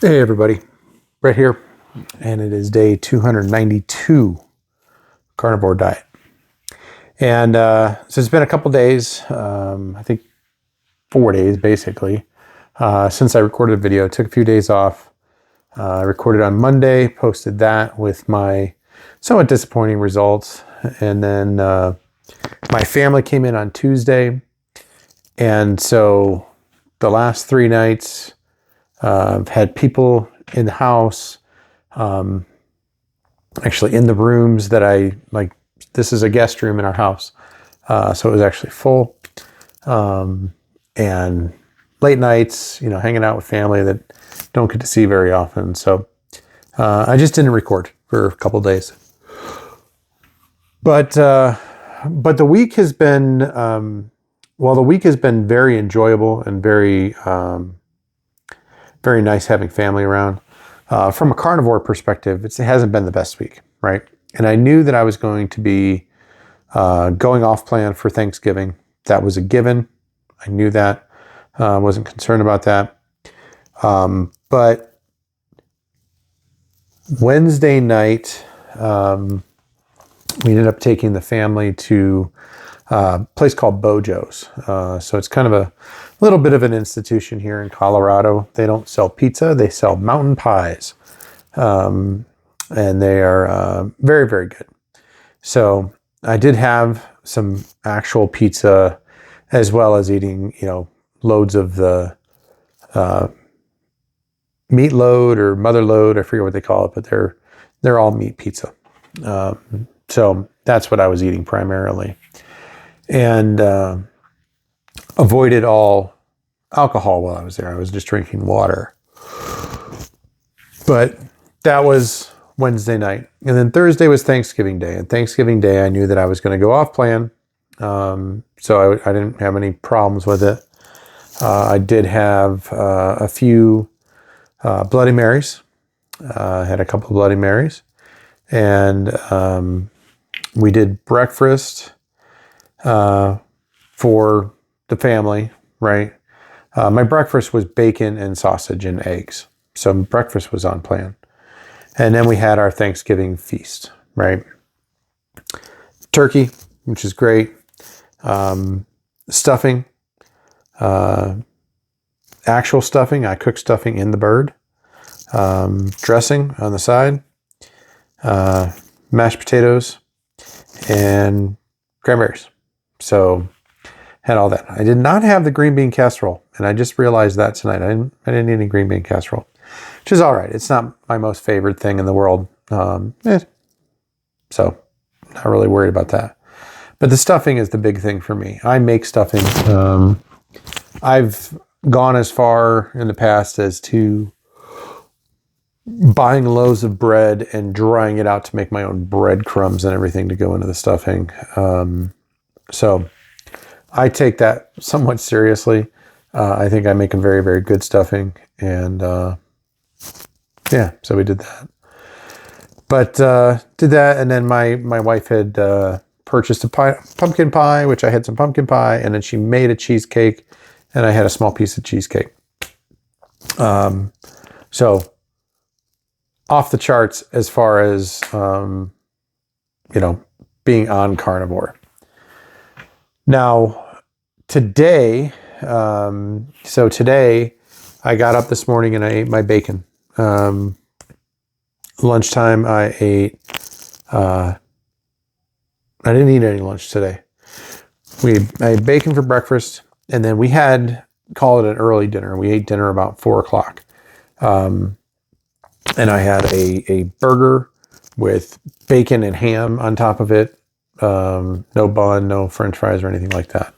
Hey everybody, Brett here, and it is day 292 Carnivore Diet. And so it's been a couple days, I think 4 days basically, since I recorded the video. Took a few days off. I recorded on Monday, posted that with my somewhat disappointing results. And then my family came in on Tuesday. And so the last 3 nights, I've had people in the house, actually in the rooms that I like. This is a guest room in our house. So it was actually full. And late nights, hanging out with family that don't get to see very often. So I just didn't record for a couple days. But the week has been, the week has been very enjoyable and very nice having family around. From a carnivore perspective, it hasn't been the best week, right? And I knew that I was going to be going off plan for Thanksgiving. That was a given. I knew that. Wasn't concerned about that. But Wednesday night, we ended up taking the family to a place called Bojo's. So it's kind of a little bit of an institution here in Colorado. They don't sell pizza. They sell mountain pies. And they are very, very good. So I did have some actual pizza as well as eating, loads of the meat load or mother load. I forget what they call it, but they're all meat pizza. So that's what I was eating primarily. And avoided all alcohol while I was there. I was just drinking water. But that was Wednesday night. And then Thursday was Thanksgiving Day. And Thanksgiving Day, I knew that I was going to go off plan. So I didn't have any problems with it. I did have a few Bloody Marys. I had a couple of Bloody Marys. And we did breakfast for the family, right? My breakfast was bacon and sausage and eggs. So breakfast was on plan. And then we had our Thanksgiving feast, right? Turkey, which is great. Stuffing, actual stuffing. I cooked stuffing in the bird. Dressing on the side. Mashed potatoes and cranberries. So had all that. I did not have the green bean casserole, and I just realized that tonight. I didn't eat any green bean casserole, which is all right. It's not my most favorite thing in the world. So not really worried about that. But the stuffing is the big thing for me. I make stuffing. I've gone as far in the past as to buying loaves of bread and drying it out to make my own breadcrumbs and everything to go into the stuffing. So I take that somewhat seriously. I think I make a very, very good stuffing. And so we did that. But did that, and then my wife had purchased a pumpkin pie, which I had some pumpkin pie, and then she made a cheesecake, and I had a small piece of cheesecake. So off the charts as far as, being on carnivore. Now, today I got up this morning and I ate my bacon. Lunchtime, I ate, I didn't eat any lunch today. I had bacon for breakfast, and then we had, call it an early dinner. We ate dinner about 4:00. And I had a burger with bacon and ham on top of it. No bun, no French fries or anything like that.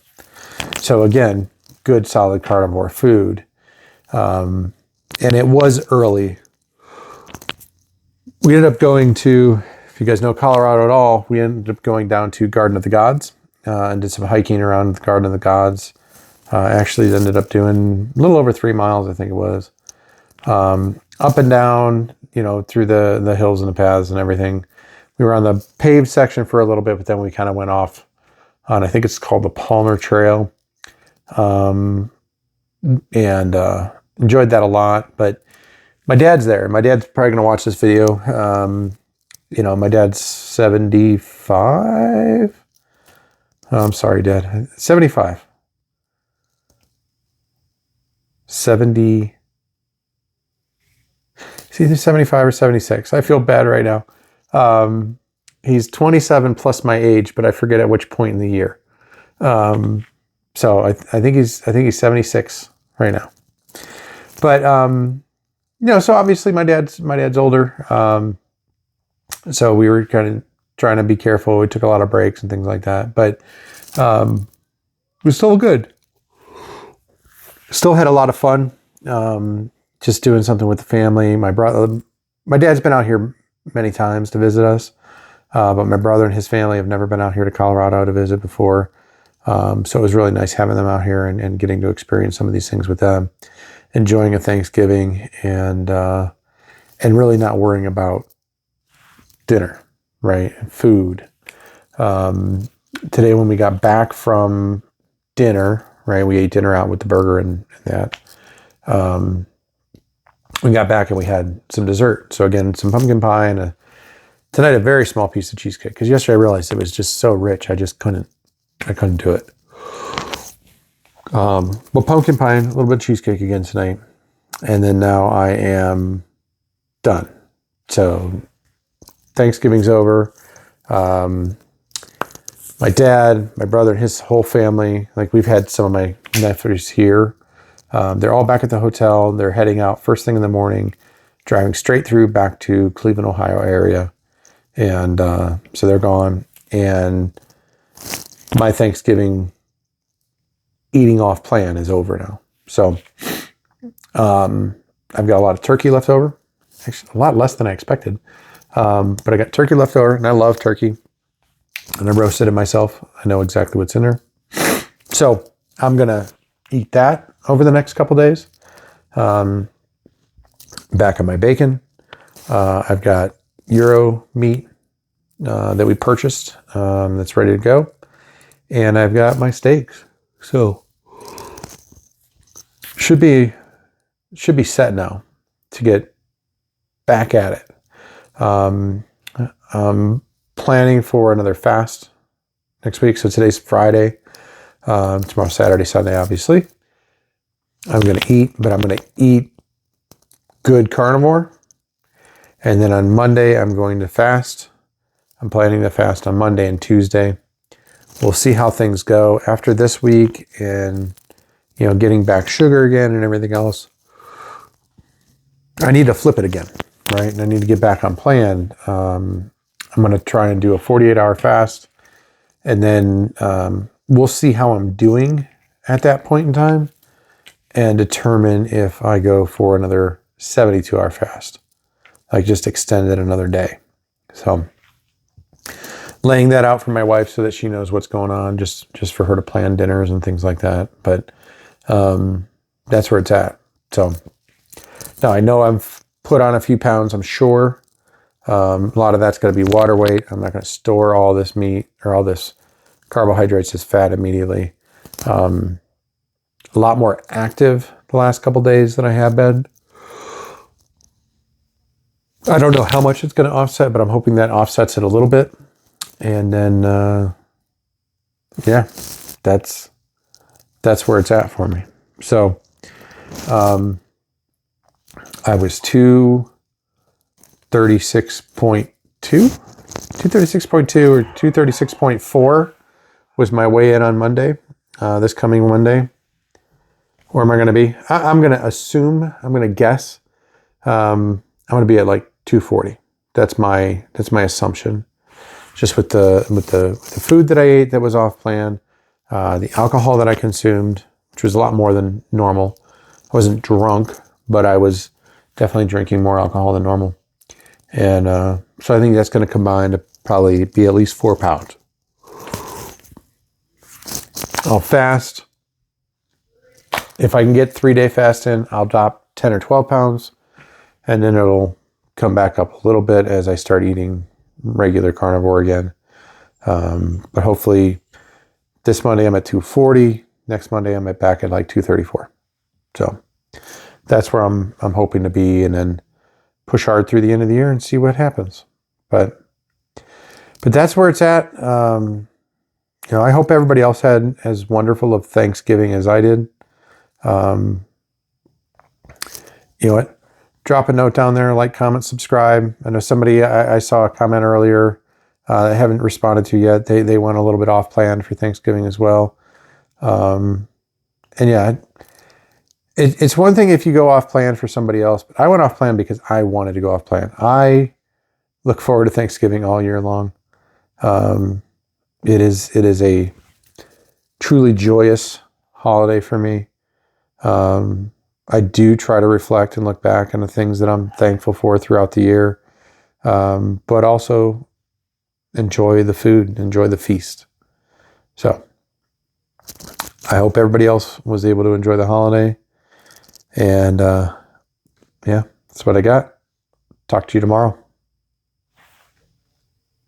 So again, good solid carnivore food. And it was early. We ended up going to, if you guys know Colorado at all, we ended up going down to Garden of the Gods and did some hiking around the Garden of the Gods. Actually ended up doing a little over 3 miles, I think it was. Up and down, through the hills and the paths and everything. We were on the paved section for a little bit, but then we kind of went off on, I think it's called the Palmer Trail. And enjoyed that a lot. But my dad's there. My dad's probably going to watch this video. My dad's 75. Oh, I'm sorry, Dad. 75. 70. It's either 75 or 76. I feel bad right now. He's 27 plus my age, but I forget at which point in the year. So I think he's 76 right now. But so obviously my dad's older. So we were kind of trying to be careful. We took a lot of breaks and things like that, but it was still good. Still had a lot of fun. Just doing something with the family. My dad's been out here many times to visit us, but my brother and his family have never been out here to Colorado to visit before. So it was really nice having them out here and getting to experience some of these things with them, enjoying a Thanksgiving and really not worrying about dinner, right? Food. Today when we got back from dinner, right? We ate dinner out with the burger and that. We got back and we had some dessert. So again, some pumpkin pie and tonight a very small piece of cheesecake. Because yesterday I realized it was just so rich, I couldn't do it. But pumpkin pie, a little bit of cheesecake again tonight. And then now I am done. So Thanksgiving's over. My dad, my brother, and his whole family, like we've had some of my nephews here. They're all back at the hotel. They're heading out first thing in the morning, driving straight through back to Cleveland, Ohio area. And so they're gone. And my Thanksgiving eating off plan is over now. So I've got a lot of turkey left over. Actually, a lot less than I expected. But I got turkey left over, and I love turkey. And I roasted it myself. I know exactly what's in there. So I'm going to eat that over the next couple days. Back on my bacon. I've got Euro meat that we purchased that's ready to go. And I've got my steaks. So should be set now to get back at it. I'm planning for another fast next week. So today's Friday. Tomorrow's Saturday, Sunday, obviously. I'm going to eat, but I'm going to eat good carnivore. And then on Monday, I'm going to fast. I'm planning to fast on Monday and Tuesday. We'll see how things go after this week and, getting back sugar again and everything else. I need to flip it again, right? And I need to get back on plan. I'm going to try and do a 48-hour fast. And then we'll see how I'm doing at that point in time and determine if I go for another 72-hour fast. Like just extend it another day. So laying that out for my wife so that she knows what's going on, just for her to plan dinners and things like that. But that's where it's at. So now I know I've put on a few pounds, I'm sure. A lot of that's going to be water weight. I'm not going to store all this meat or all this carbohydrates as fat immediately. A lot more active the last couple days than I have been. I don't know how much it's going to offset, but I'm hoping that offsets it a little bit. And then, that's where it's at for me. So, I was 236.2 or 236.4 was my weigh-in on Monday, this coming Monday. Where am I going to be? I'm going to assume, I'm going to guess, I'm going to be at like 240. That's my assumption. Just with the food that I ate that was off plan, the alcohol that I consumed, which was a lot more than normal. I wasn't drunk, but I was definitely drinking more alcohol than normal. And so I think that's going to combine to probably be at least 4 pounds. I'll fast. If I can get 3-day fast in, I'll drop 10 or 12 pounds. And then it'll come back up a little bit as I start eating regular carnivore again. But hopefully this Monday I'm at 240. Next Monday I'm back at like 234. So that's where I'm hoping to be. And then push hard through the end of the year and see what happens. But that's where it's at. I hope everybody else had as wonderful of Thanksgiving as I did. You know what? Drop a note down there, like, comment, subscribe. I know somebody, I saw a comment earlier that I haven't responded to yet. They went a little bit off plan for Thanksgiving as well. And yeah, it's one thing if you go off plan for somebody else, but I went off plan because I wanted to go off plan. I look forward to Thanksgiving all year long. It is a truly joyous holiday for me. I do try to reflect and look back on the things that I'm thankful for throughout the year, but also enjoy the food, enjoy the feast. So I hope everybody else was able to enjoy the holiday. And yeah, that's what I got. Talk to you tomorrow.